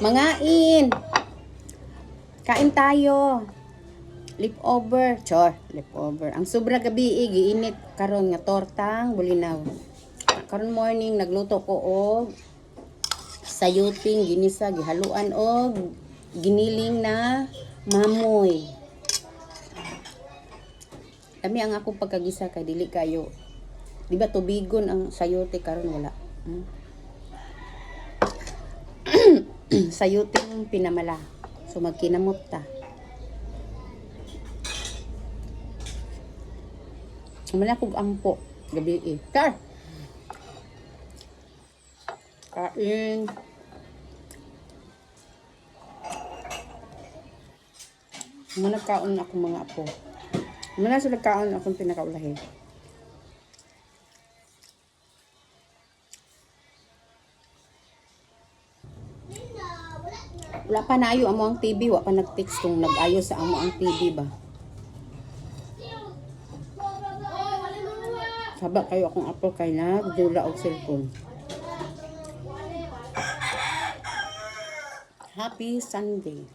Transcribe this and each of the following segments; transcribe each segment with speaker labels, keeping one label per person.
Speaker 1: Mangain. Kain tayo. Leftover. Chor, leftover. Ang sobra gabi, giinit karon nga tortang bulinaw. Karon morning, nagluto ko og sayuting ginisa, gihaluan og giniling na mamoy. Kami ang akong pagkagisa kay dili kayo. Di ba tubigon ang sayote karon wala. Sayuting pinamala. So magkinamot ta. Wala kong ampo gabi Tar! Kain. Managkaon ako mga apo. Muna sa nagkaon akong pinakaulahin. Wala pa naayo amo ang TV, wala pa nag-text kung nag-ayo sa amo ang TV ba. Saba kayo akong apo kay nagdula og cellphone. Happy Sunday.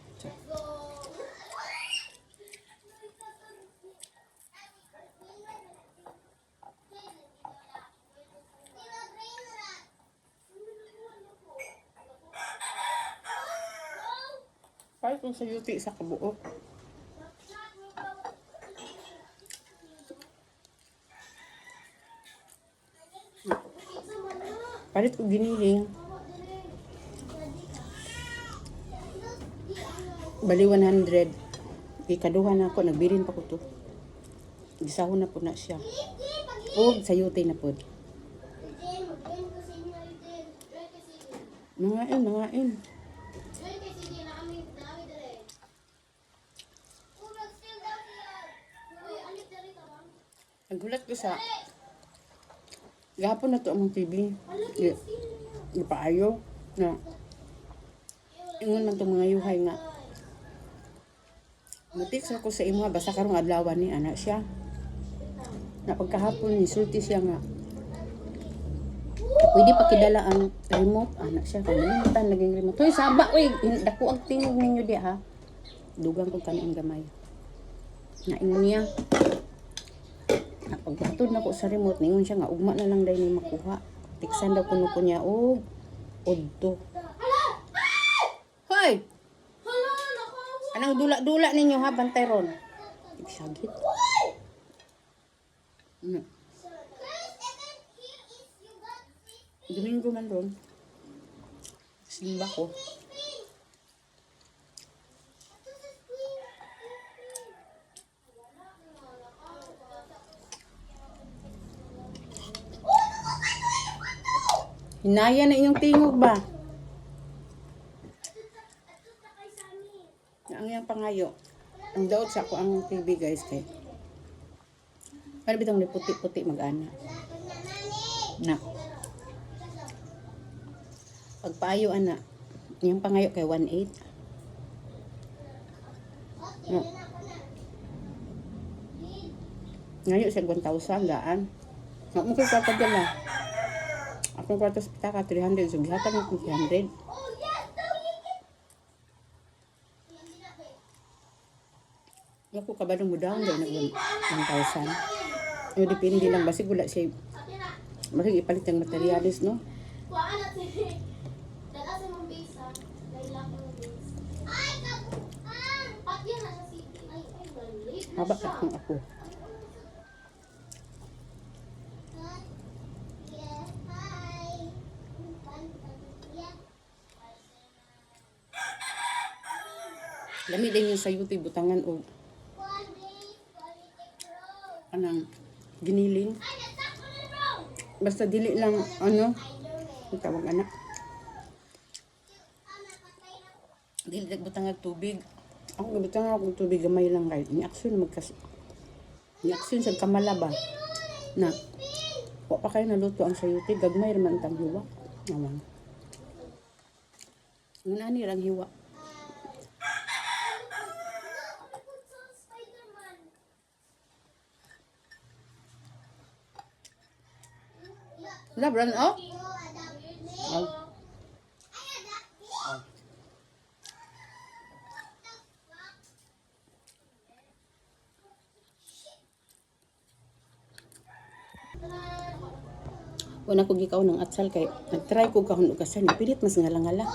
Speaker 1: Kahit kung sa yuti sa kabuok. Palit ko giniling. Bali 100. Ikaduhan na ako. Nagbirin pa ko to. Gisahon na po na siya. O sa yuti na po. Nangain. Nagulat ko sa gahapon na to among TV. Ipaayo na ingon man tong mga yuhay nga matiks ako sa imo basta karong adlaw ni ana siya na pagkahapon ni sulti siya nga pwede pa kidala ang remote ana siya kalimutan naging remote hoy saba oy dako ang tingog ninyo di ha dugang ko kani ang gamay na ingon niya pagbatod na ko sa remote, ningon siya nga, ugma na lang dahil ni makuha. Tiksan daw kuno ko niya, odto. Hoy! Anong dula-dula ninyo ha, bantay ron? Igsagit. Domingo man ron. Simba ko. Hinaya na iyong tingog ba? Ang iyang pangayo. Ang daot sa ako ang TV guys kay. Para bitong ni puti-puti mag-ana. Na. Pagpaayo ana. Iyang pangayo kay 1.8. No. Ngayo siya 1,000 gaan. Mukha ka pa dala. Akong kwarto sa pitaka, 300. So, gihatag ng 300. Ako kabadong mo down dahil nag-1,000. Yung depende lang. Basig wala siya. Basig ipalit ng materialis, no? Haba ka kung ako. Lami din yung sayuti butangan o anang giniling. Basta dili lang ang tawag anak. Dili butangan tubig. Ako butangan ako tubig gamay lang kay ni aksyon ni aksyon sa kamala ba na wa pa kayo naluto ang sayuti gagmay ra man tang hiwa. Naman. Nani lang hiwa. Labran oh? Oh. Una ko gikaw ng atsal kay nag-try ko kahon og kasan pilit mas ngala-ngala.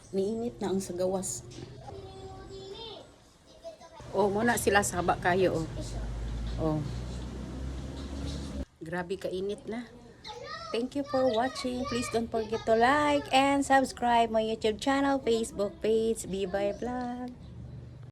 Speaker 1: Niinit na ang sagawas. Oh, muna sila saba kayo oh. Oh. Grabe kainit na. Thank you for watching. Please don't forget to like and subscribe my YouTube channel, Facebook page, Bibay Vlog.